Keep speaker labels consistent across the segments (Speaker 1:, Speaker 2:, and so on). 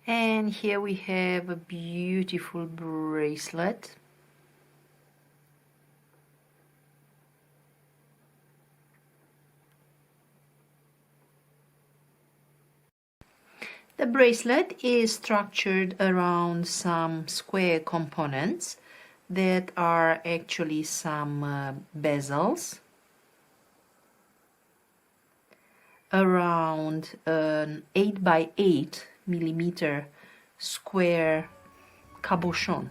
Speaker 1: And here we have a beautiful bracelet. The bracelet is structured around some square components that are actually some bezels around an 8 by 8 millimeter square cabochon.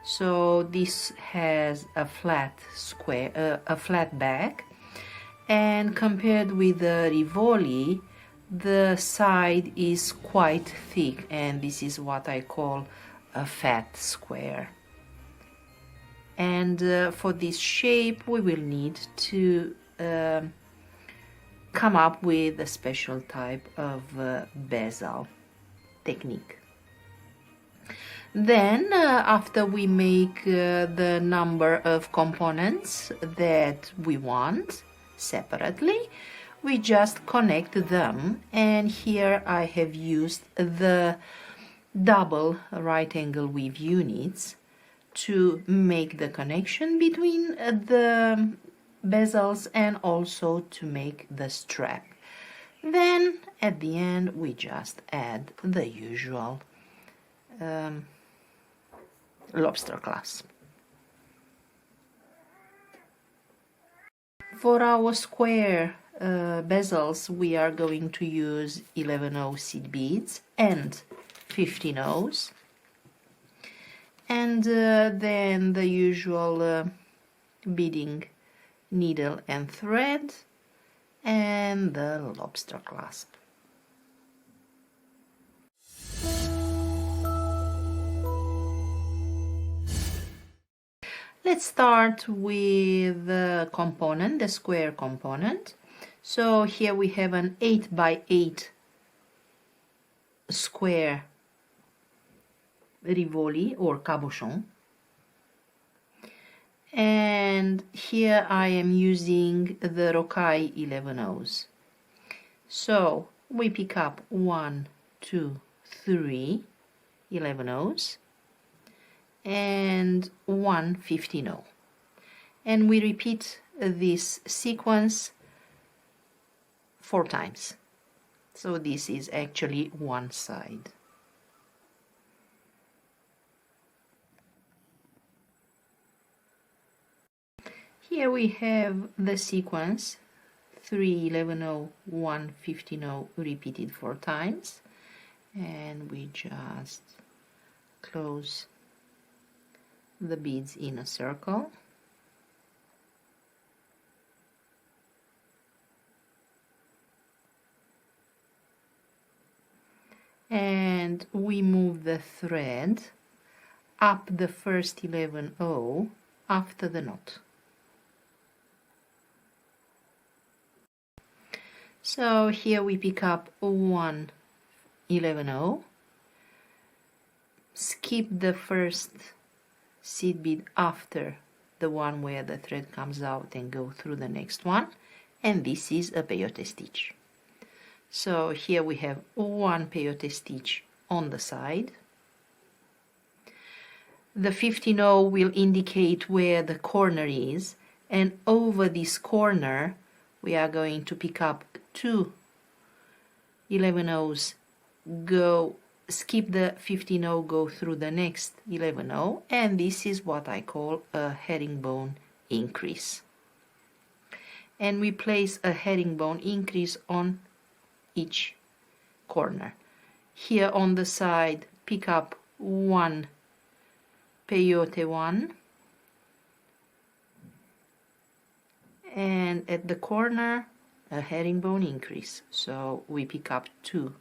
Speaker 1: So this has a flat back, and compared with the rivoli, the side is quite thick, and this is what I call a fat square. And for this shape we will need to come up with a special type of bezel technique. Then after we make the number of components that we want separately, we just connect them, and here I have used the double right angle weave units to make the connection between the bezels and also to make the strap. Then at the end we just add the usual lobster clasp. For our square bezels we are going to use 11/0 seed beads and 15/0s, and then the usual beading needle and thread and the lobster clasp. Let's start with the component, the square component. So here we have an 8 by 8 square rivoli or cabochon, and here I am using the Rokai 11/0s. So we pick up 1, 2, 3 11/0s and 1 15/0, and we repeat this sequence 4 times. So this is actually one side. Here we have the sequence 3 11/0 1 15/0 repeated 4 times, and we just close the beads in a circle. And we move the thread up the first 11/0 after the knot. So here we pick up 1 11/0, skip the first seed bead after the one where the thread comes out and go through the next one, and this is a peyote stitch. So here we have 1 peyote stitch on the side. The 15/0 will indicate where the corner is, and over this corner we are going to pick up 2 11/0s, go skip the 15/0, go through the next 11/0, and this is what I call a herringbone increase. And we place a herringbone increase on each corner. Here on the side pick up 1 peyote 1, and at the corner a herringbone increase. So we pick up 2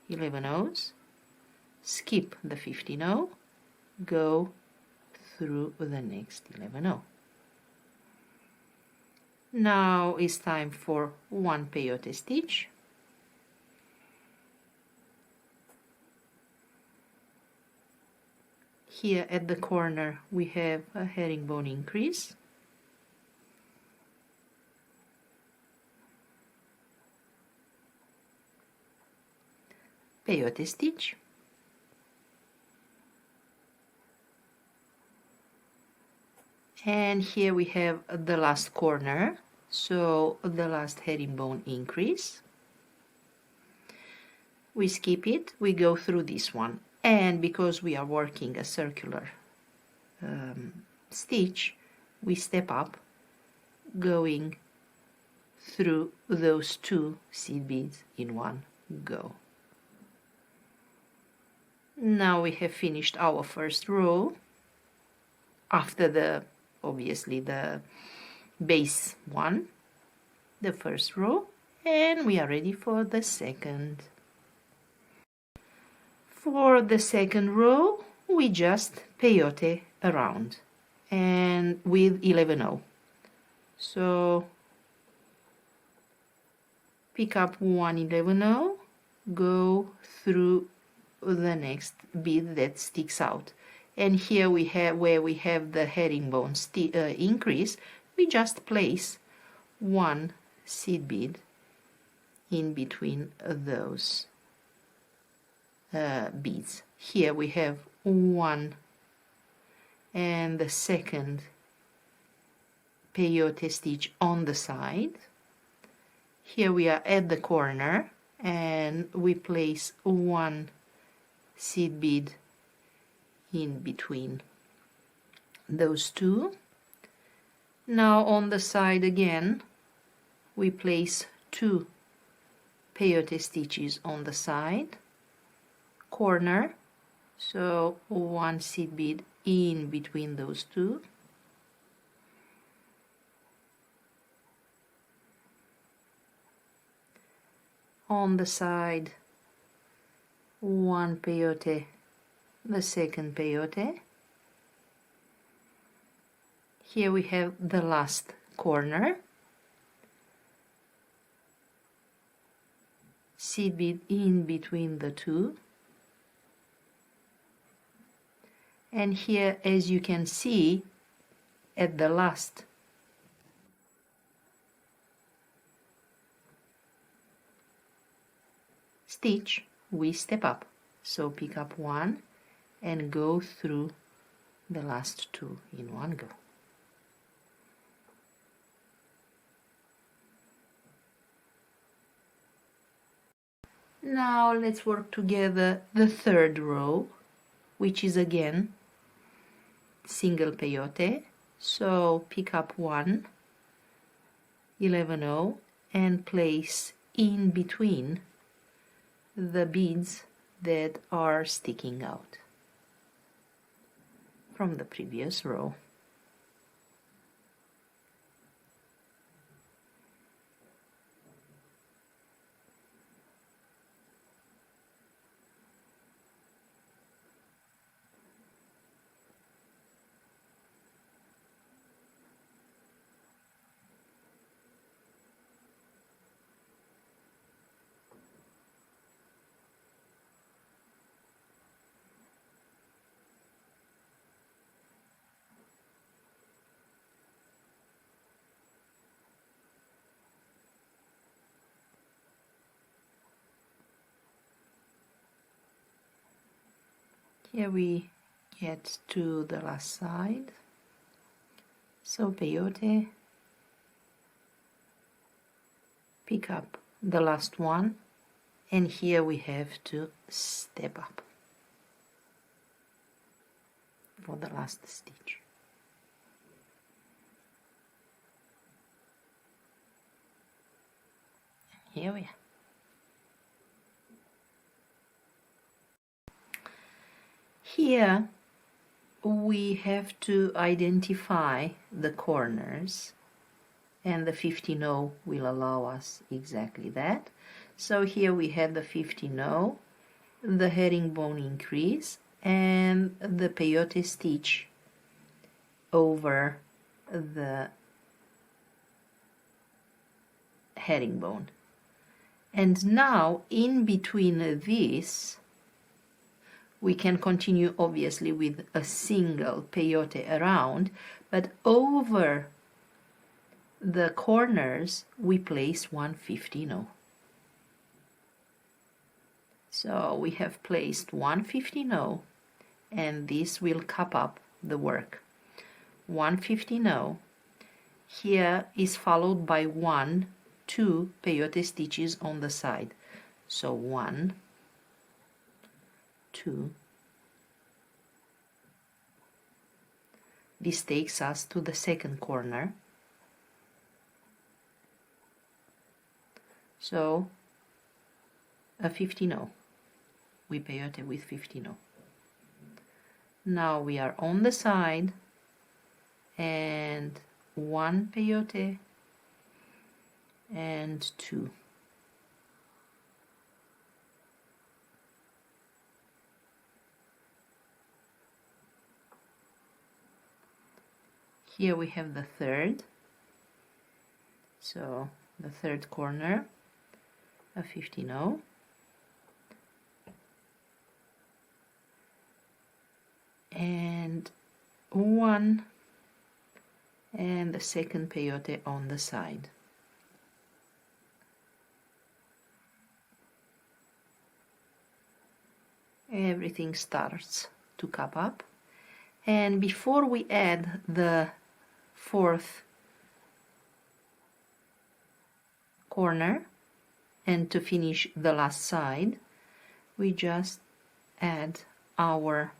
Speaker 1: 11/0s, skip the 15/0, go through the next 11/0. Now it's time for 1 peyote stitch. Here at the corner we have a herringbone increase. Peyote stitch, And here we have the last corner, so the last herringbone increase. We skip it, we go through this one, and because we are working a circular stitch, we step up, going through those 2 seed beads in one go. Now we have finished our first row after the, obviously, the base one, the first row, and we are ready for the second. For the second row, we just peyote around and with 11-0. So pick up 1 11-0, go through the next bead that sticks out, and here we have where we have the herringbone increase, we just place 1 seed bead in between those beads. Here we have 1 and the second peyote stitch on the side. Here we are at the corner and we place 1 seed bead in between those 2. Now on the side again we place 2 peyote stitches on the side, corner, so 1 seed bead in between those 2. On the side 1 peyote, the second peyote. Here we have the last corner, seed bead in between the 2, and here, as you can see, at the last stitch we step up, so pick up 1 and go through the last 2 in one go. Now let's work together the third row, which is again single peyote, so pick up 1 11-0 and place in between the beads that are sticking out from the previous row. Here we get to the last side, so peyote, pick up the last one, and here we have to step up for the last stitch. Here we are. Here we have to identify the corners, and the 15-0 will allow us exactly that. So here we had the 15-0, the herringbone increase, and the peyote stitch over the herringbone. And now in between this we can continue obviously with a single peyote around, but over the corners we place 1 15-0. So we have placed 1 15-0, and this will cap up the work. 1 15-0. Here is followed by 1 2 peyote stitches on the side. So 1 2. This takes us to the second corner. So a 15-0. We peyote with 15-0. Now we are on the side and 1 peyote and 2. Here we have the third, so the third corner, a 15-0, and 1, and the second peyote on the side. Everything starts to cup up, and before we add the fourth corner and to finish the last side, we just add our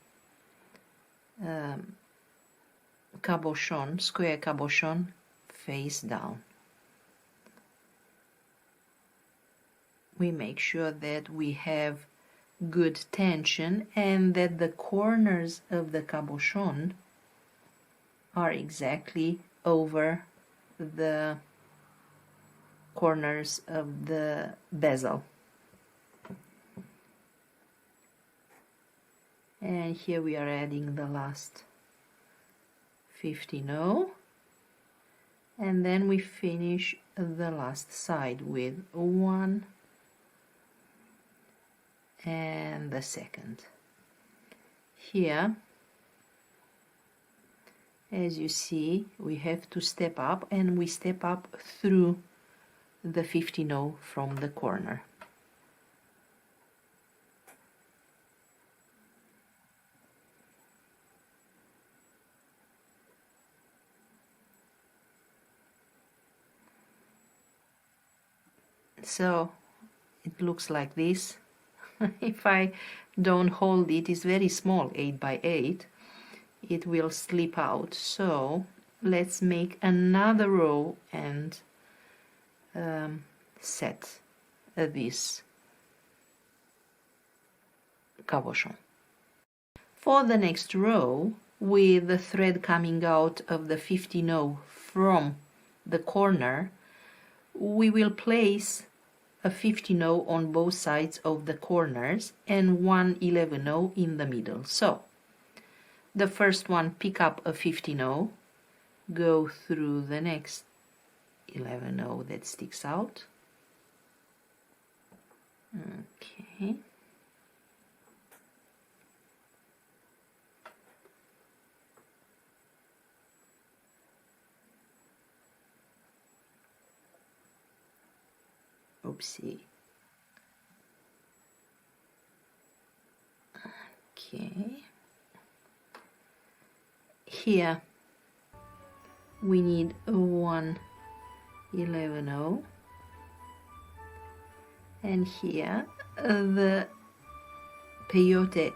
Speaker 1: cabochon, square cabochon, face down. We make sure that we have good tension and that the corners of the cabochon are exactly over the corners of the bezel. And here we are adding the last 15-0, and then we finish the last side with 1 and the second. Here, as you see, we have to step up, and we step up through the 15-0 from the corner. So it looks like this. If I don't hold it, it's very small, 8 by 8, it will slip out. So let's make another row and set this cabochon. For the next row, with the thread coming out of the 15-0 from the corner, we will place a 15-0 on both sides of the corners and 1 11-0 in the middle. So the first one, pick up a 15-0, go through the next 11-0 that sticks out. Okay. Oopsie. Okay. Here we need a 1 11-0, and here the peyote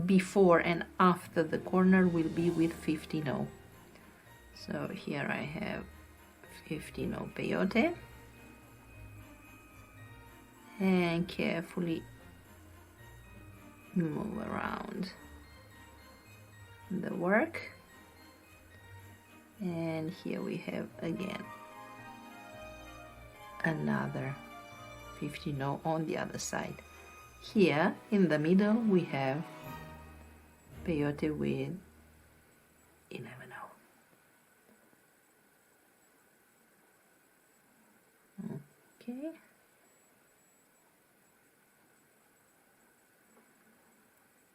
Speaker 1: before and after the corner will be with 15-0. So here I have 15-0 peyote, and carefully move around the work. And here we have again another 15-0 on the other side. Here in the middle we have peyote with 11-0. Okay.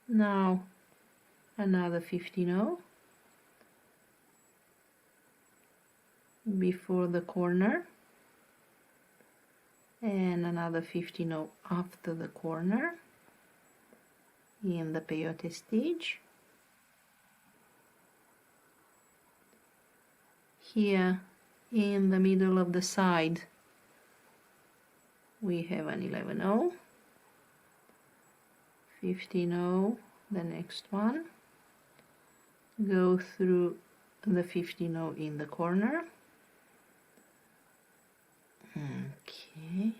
Speaker 1: Now another 15-0 before the corner, and another 15-0 after the corner in the peyote stitch, here in the middle of the side we have an 11-0, 15-0, the next one, go through the 15-0 in the corner. Okay,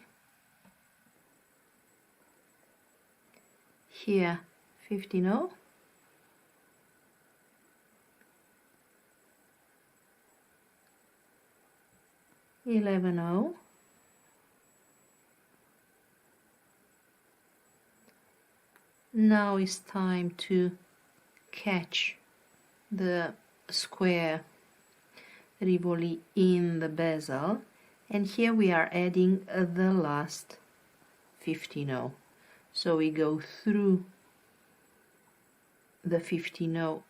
Speaker 1: here 15-0, $11.0, now it's time to catch the square rivoli in the bezel, and here we are adding the last 15-0. So we go through the 15-0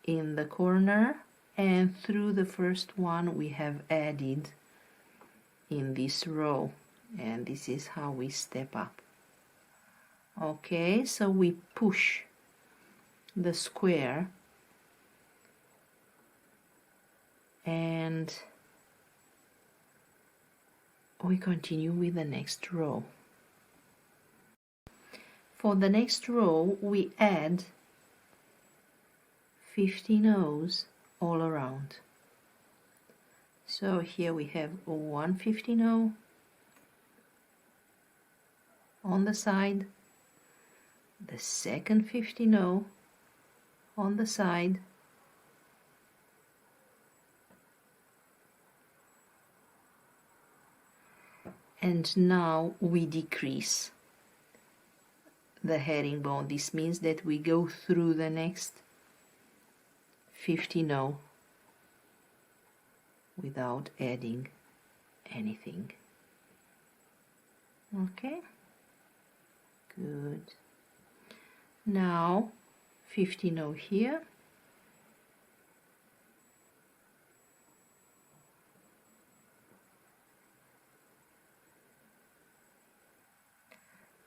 Speaker 1: in the corner and through the first one we have added in this row, and this is how we step up. Okay, so we push the square and we continue with the next row. For the next row we add 15 O's all around. So here we have one 15-0 on the side, the second 15-0 on the side, and now we decrease the herringbone. This means that we go through the next 15-0 without adding anything. Okay, good. Now 15-0 here,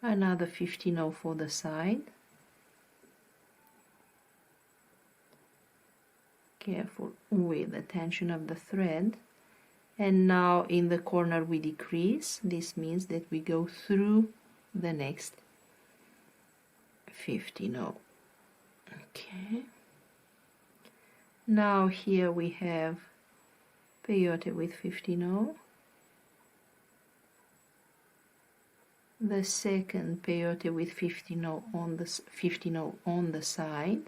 Speaker 1: another 15-0 for the side. Careful with the tension of the thread, and now in the corner we decrease. This means that we go through the next 15-0. Okay, now here we have peyote with 15-0, the second peyote with 15-0 on the 15-0 on the side,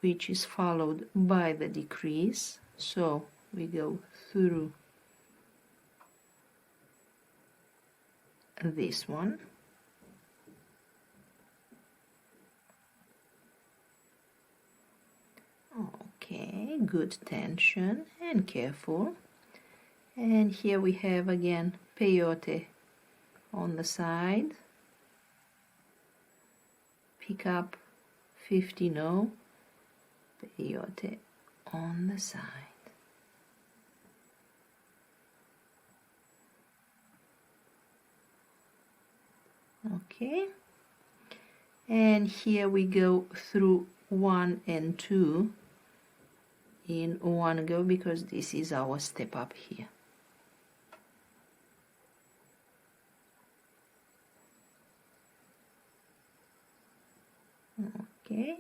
Speaker 1: which is followed by the decrease. So we go through this one, okay, good tension and careful, and here we have again peyote on the side, pick up 15-0, peyote on the side. Okay, and here we go through 1 and 2 in one go, because this is our step up here. Okay,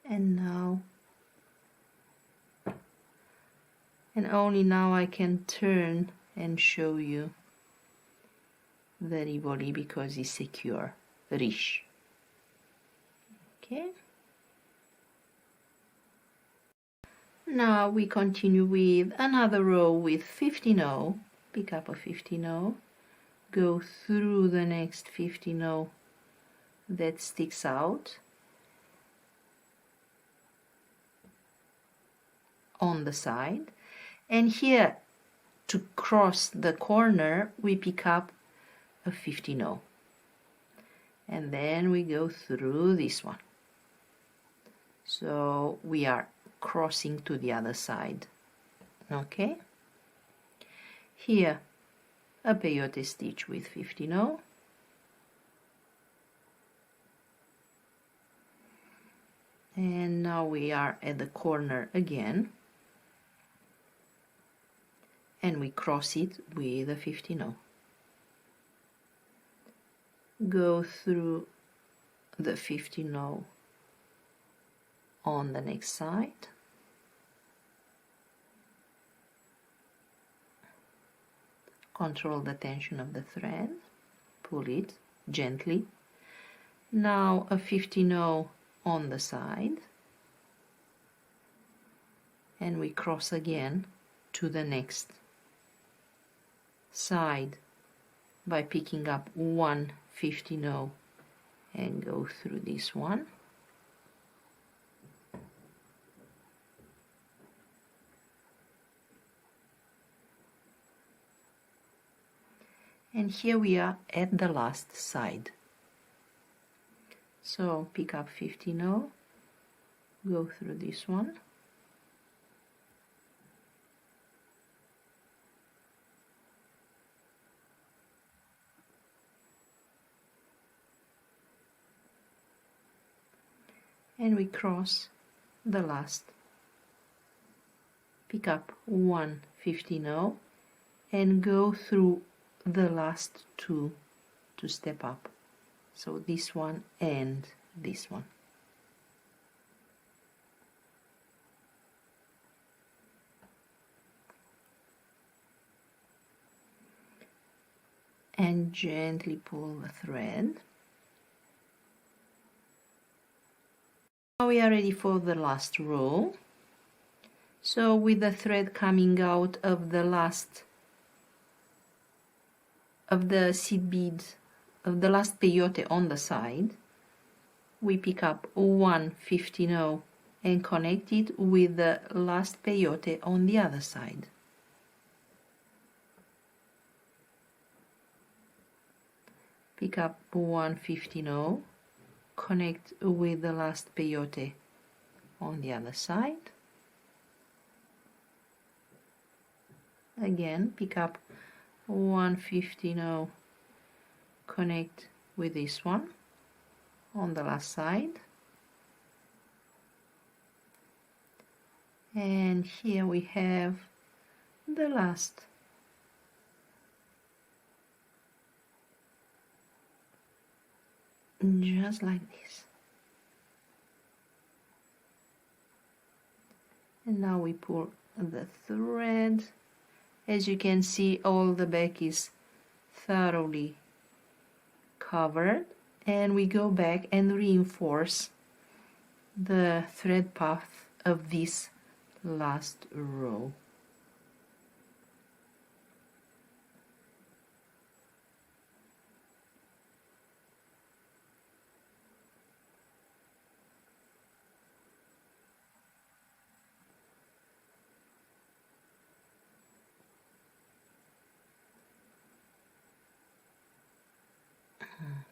Speaker 1: and now, and only now I can turn and show you the rivoli, because it's secure, rich. Okay, now we continue with another row with 15-0, pick up a 15-0, go through the next 15-0 that sticks out on the side, and here to cross the corner we pick up a 15-0, and then we go through this one, so we are crossing to the other side. Okay, here a peyote stitch with And now we are at the corner again, and we cross it with a 15-0. Go through the 15-0 on the next side, control the tension of the thread, pull it gently. Now a 15-0 on the side, and we cross again to the next side by picking up one 15-0 and go through this one. And here we are at the last side. So pick up 15-0, go through this one, and we cross the last. Pick up one 15-0 and go through the last two to step up. So this one and this one. And gently pull the thread. Now we are ready for the last row. So with the thread coming out of the last of the seed bead of the last peyote on the side, we pick up one 15-0 and connect it with the last peyote on the other side. Pick up one 15-0, connect with the last peyote on the other side. Again, pick up one 15-0, connect with this one on the last side, and here we have the last. Just like this. And now we pull the thread. As you can see, all the back is thoroughly covered, and we go back and reinforce the thread path of this last row.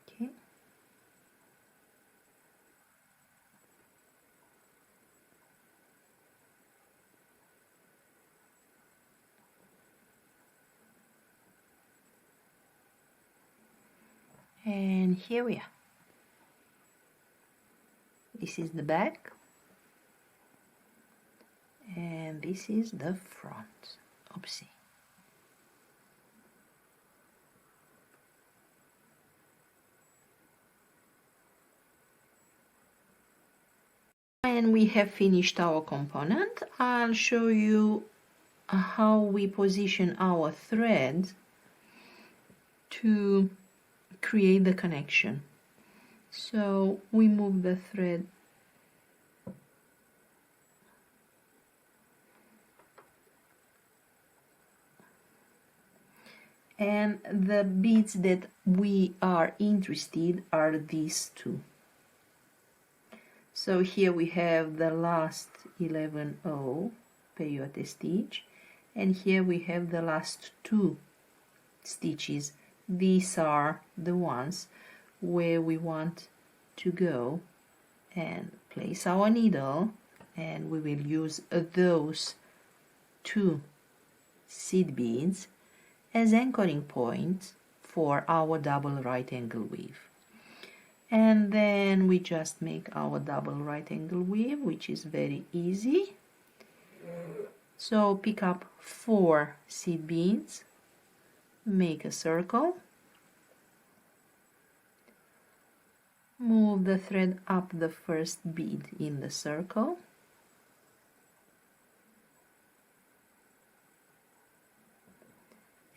Speaker 1: Okay. And here we are. This is the back, and this is the front. Oopsie. And we have finished our component. I'll show you how we position our thread to create the connection. So we move the thread and the beads that we are interested are these two. So here we have the last 11-0 peyote stitch, and here we have the last two stitches. These are the ones where we want to go and place our needle, and we will use those two seed beads as anchoring points for our double right angle weave. And then we just make our double right angle weave, which is very easy. So pick up 4 seed beads, make a circle, move the thread up the first bead in the circle,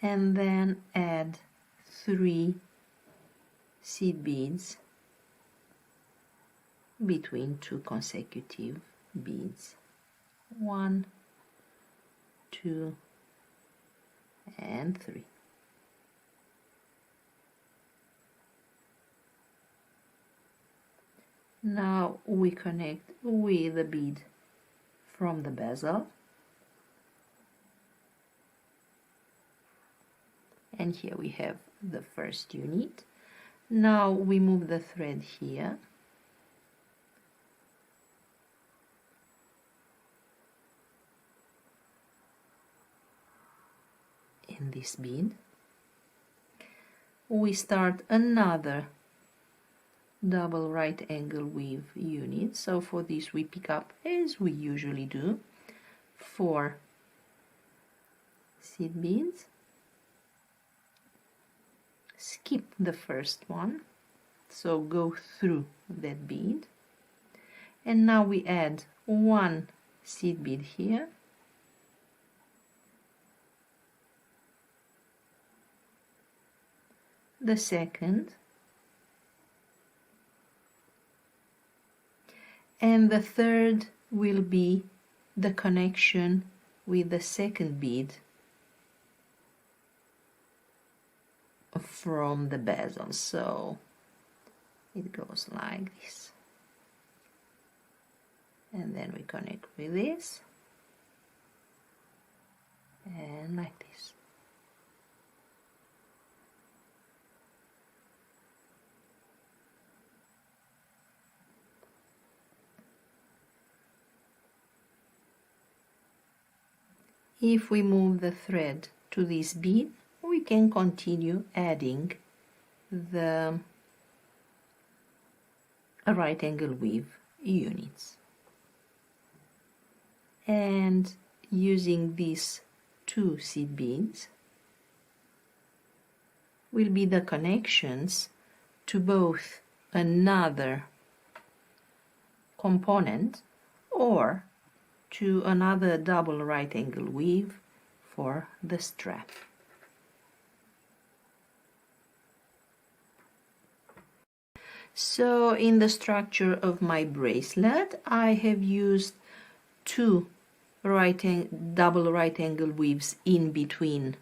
Speaker 1: and then add 3 seed beads between 2 consecutive beads. 1, 2, and 3. Now we connect with the bead from the bezel, and here we have the first unit. Now we move the thread here, in this bead. We start another double right angle weave unit. So for this we pick up, as we usually do, 4 seed beads, skip the first one, so go through that bead, and now we add 1 seed bead here, the second, and the third will be the connection with the second bead from the bezel. So it goes like this, and then we connect with this, and like this. If we move the thread to this bead, we can continue adding the right angle weave units. And using these 2 seed beads will be the connections to both another component or to another double right angle weave for the strap. So in the structure of my bracelet I have used 2 double right angle weaves in between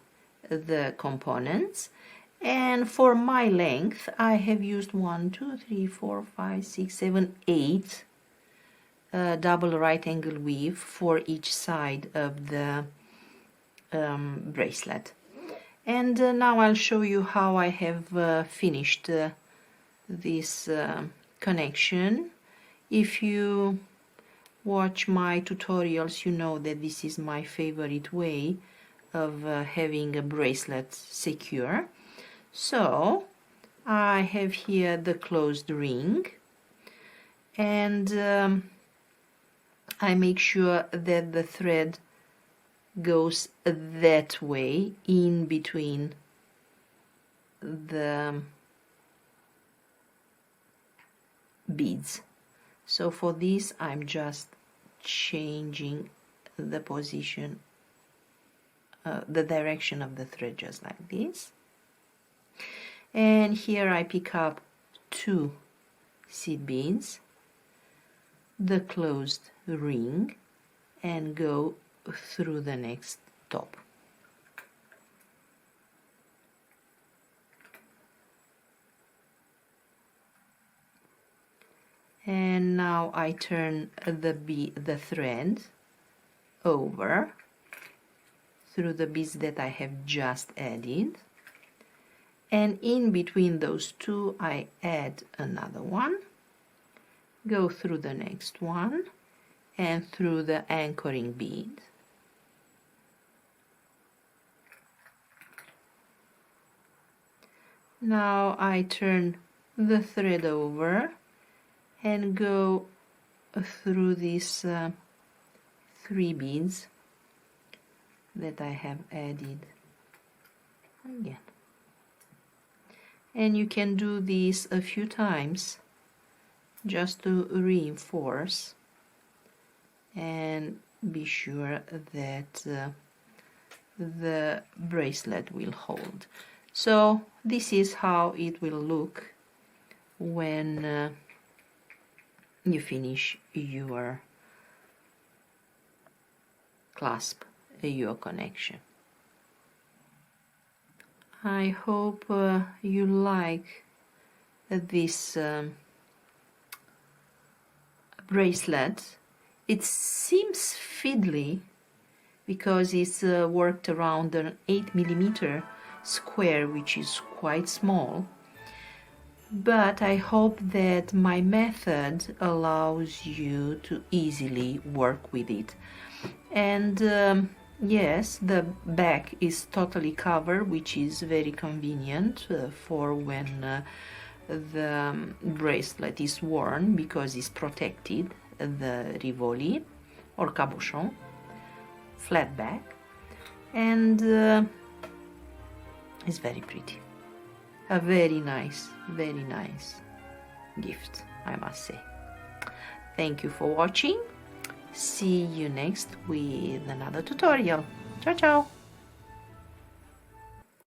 Speaker 1: the components, and for my length I have used 1, 2, 3, 4, 5, 6, 7, 8 double right angle weave for each side of the bracelet. And now I'll show you how I have finished this connection. If you watch my tutorials, you know that this is my favorite way of having a bracelet secure. So I have here the closed ring, and I make sure that the thread goes that way in between the beads. So for this I'm just changing the position, the direction of the thread, just like this. And here I pick up 2 seed beads, the closed ring, and go through the next top. And now I turn the thread over through the beads that I have just added, and in between those 2 I add another one, go through the next one, and through the anchoring bead. Now I turn the thread over and go through these 3 beads that I have added again. And you can do this a few times just to reinforce and be sure that the bracelet will hold. So this is how it will look when you finish your clasp, your connection. I hope you like this bracelet. It seems fiddly because it's worked around an 8mm square, which is quite small, but I hope that my method allows you to easily work with it. And yes, the back is totally covered, which is very convenient for when the bracelet is worn, because it's protected, the rivoli or cabochon, flat back, and it's very pretty. A very nice gift, I must say. Thank you for watching. See you next with another tutorial. Ciao, ciao!